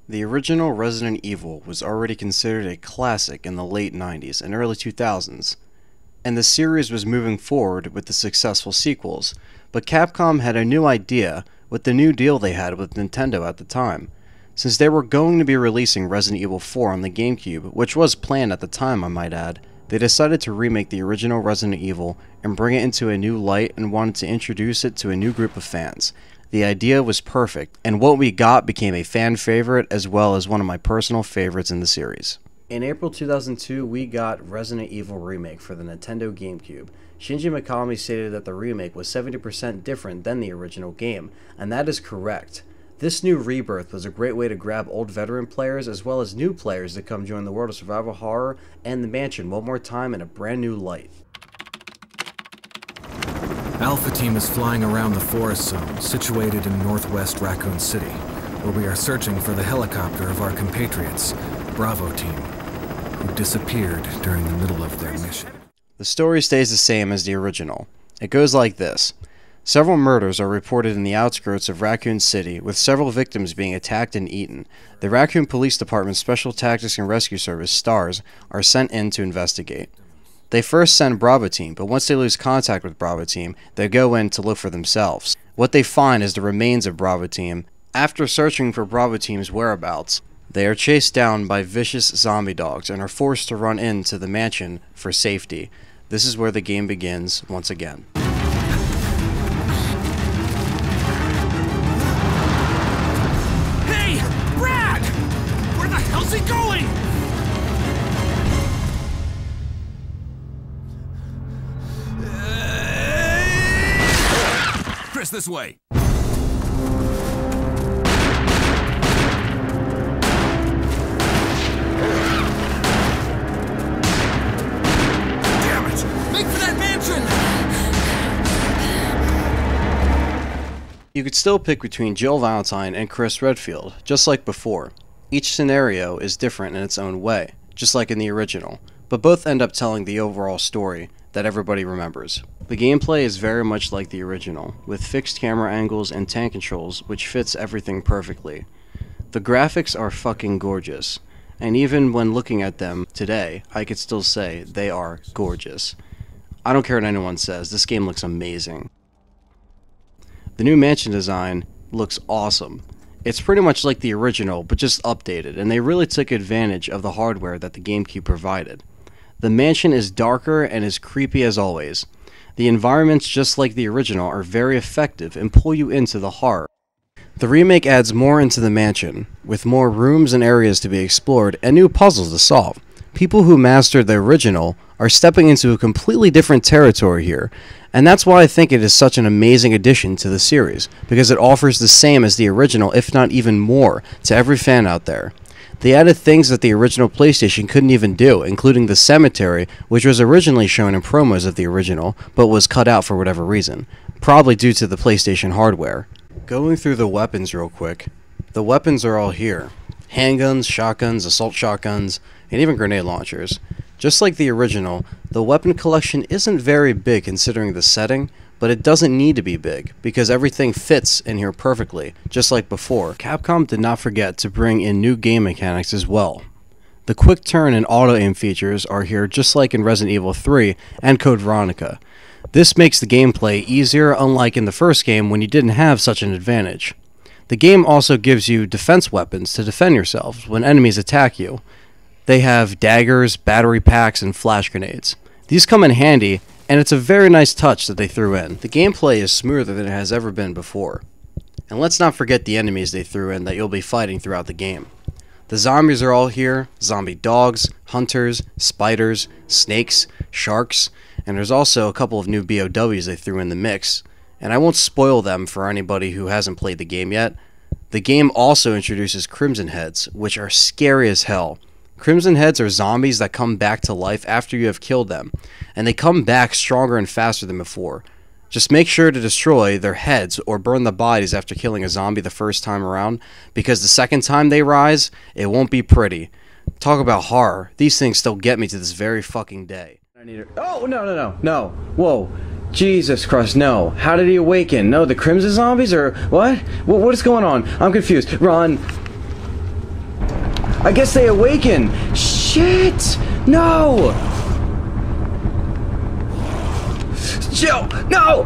The original Resident Evil was already considered a classic in the late 90s and early 2000s, and the series was moving forward with the successful sequels, but Capcom had a new idea with the new deal they had with Nintendo at the time. Since they were going to be releasing Resident Evil 4 on the GameCube, which was planned at the time I might add, they decided to remake the original Resident Evil and bring it into a new light and wanted to introduce it to a new group of fans. The idea was perfect, and what we got became a fan favorite as well as one of my personal favorites in the series. In April 2002, we got Resident Evil Remake for the Nintendo GameCube. Shinji Mikami stated that the remake was 70% different than the original game, and that is correct. This new rebirth was a great way to grab old veteran players as well as new players to come join the world of survival horror and the mansion one more time in a brand new light. Alpha Team is flying around the forest zone, situated in northwest Raccoon City, where we are searching for the helicopter of our compatriots, Bravo Team, who disappeared during the middle of their mission. The story stays the same as the original. It goes like this. Several murders are reported in the outskirts of Raccoon City, with several victims being attacked and eaten. The Raccoon Police Department's Special Tactics and Rescue Service, STARS, are sent in to investigate. They first send Bravo Team, but once they lose contact with Bravo Team, they go in to look for themselves. What they find is the remains of Bravo Team. After searching for Bravo Team's whereabouts, they are chased down by vicious zombie dogs and are forced to run into the mansion for safety. This is where the game begins once again. Hey! Brad! Where the hell's he going? Chris, this way! You could still pick between Jill Valentine and Chris Redfield, just like before. Each scenario is different in its own way, just like in the original, but both end up telling the overall story that everybody remembers. The gameplay is very much like the original, with fixed camera angles and tank controls, which fits everything perfectly. The graphics are fucking gorgeous, and even when looking at them today, I could still say they are gorgeous. I don't care what anyone says, this game looks amazing. The new mansion design looks awesome. It's pretty much like the original, but just updated, and they really took advantage of the hardware that the GameCube provided. The mansion is darker and as creepy as always. The environments, just like the original, are very effective and pull you into the horror. The remake adds more into the mansion, with more rooms and areas to be explored and new puzzles to solve. People who mastered the original are stepping into a completely different territory here, and that's why I think it is such an amazing addition to the series, because it offers the same as the original, if not even more, to every fan out there. They added things that the original PlayStation couldn't even do, including the cemetery, which was originally shown in promos of the original, but was cut out for whatever reason, probably due to the PlayStation hardware. Going through the weapons real quick, the weapons are all here. Handguns, shotguns, assault shotguns, and even grenade launchers. Just like the original, the weapon collection isn't very big considering the setting, but it doesn't need to be big, because everything fits in here perfectly, just like before. Capcom did not forget to bring in new game mechanics as well. The quick turn and auto-aim features are here just like in Resident Evil 3 and Code Veronica. This makes the gameplay easier, unlike in the first game when you didn't have such an advantage. The game also gives you defense weapons to defend yourselves when enemies attack you. They have daggers, battery packs, and flash grenades. These come in handy, and it's a very nice touch that they threw in. The gameplay is smoother than it has ever been before. And let's not forget the enemies they threw in that you'll be fighting throughout the game. The zombies are all here, zombie dogs, hunters, spiders, snakes, sharks, and there's also a couple of new BOWs they threw in the mix, and I won't spoil them for anybody who hasn't played the game yet. The game also introduces Crimson Heads, which are scary as hell. Crimson Heads are zombies that come back to life after you have killed them, and they come back stronger and faster than before. Just make sure to destroy their heads or burn the bodies after killing a zombie the first time around, because the second time they rise, it won't be pretty. Talk about horror. These things still get me to this very fucking day. Oh, no. Whoa. Jesus Christ, no. How did he awaken? No, the Crimson Zombies or what? What is going on? I'm confused. Run. I guess they awaken. Shit! No! Jill! No!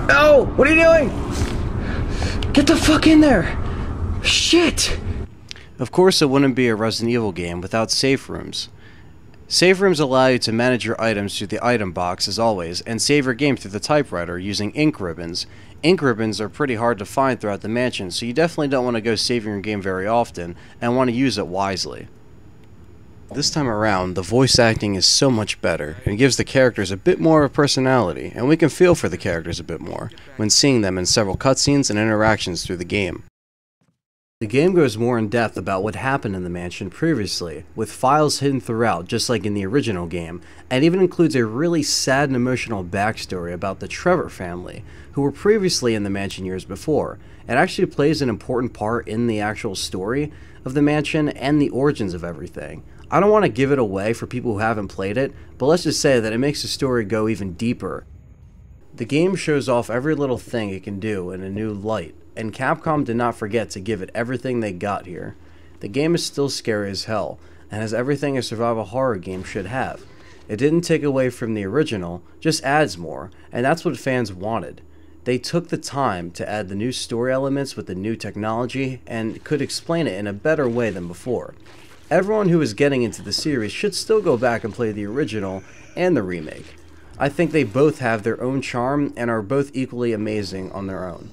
No! What are you doing? Get the fuck in there! Shit! Of course, it wouldn't be a Resident Evil game without safe rooms. Save rooms allow you to manage your items through the item box as always, and save your game through the typewriter using ink ribbons. Ink ribbons are pretty hard to find throughout the mansion, so you definitely don't want to go saving your game very often, and want to use it wisely. This time around, the voice acting is so much better, and gives the characters a bit more of a personality, and we can feel for the characters a bit more, when seeing them in several cutscenes and interactions through the game. The game goes more in depth about what happened in the mansion previously, with files hidden throughout just like in the original game, and even includes a really sad and emotional backstory about the Trevor family, who were previously in the mansion years before. It actually plays an important part in the actual story of the mansion and the origins of everything. I don't want to give it away for people who haven't played it, but let's just say that it makes the story go even deeper. The game shows off every little thing it can do in a new light, and Capcom did not forget to give it everything they got here. The game is still scary as hell, and has everything a survival horror game should have. It didn't take away from the original, just adds more, and that's what fans wanted. They took the time to add the new story elements with the new technology, and could explain it in a better way than before. Everyone who is getting into the series should still go back and play the original and the remake. I think they both have their own charm and are both equally amazing on their own.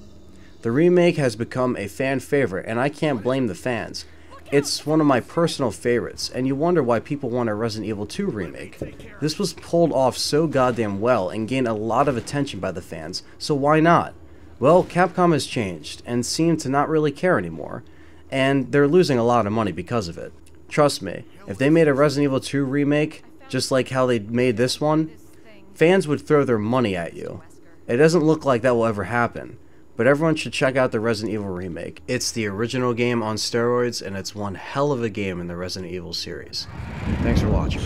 The remake has become a fan favorite, and I can't blame the fans. It's one of my personal favorites, and you wonder why people want a Resident Evil 2 remake. This was pulled off so goddamn well and gained a lot of attention by the fans, so why not? Well, Capcom has changed, and seem to not really care anymore, and they're losing a lot of money because of it. Trust me, if they made a Resident Evil 2 remake, just like how they made this one, fans would throw their money at you. It doesn't look like that will ever happen. But everyone should check out the Resident Evil remake. It's the original game on steroids, and it's one hell of a game in the Resident Evil series. Thanks for watching.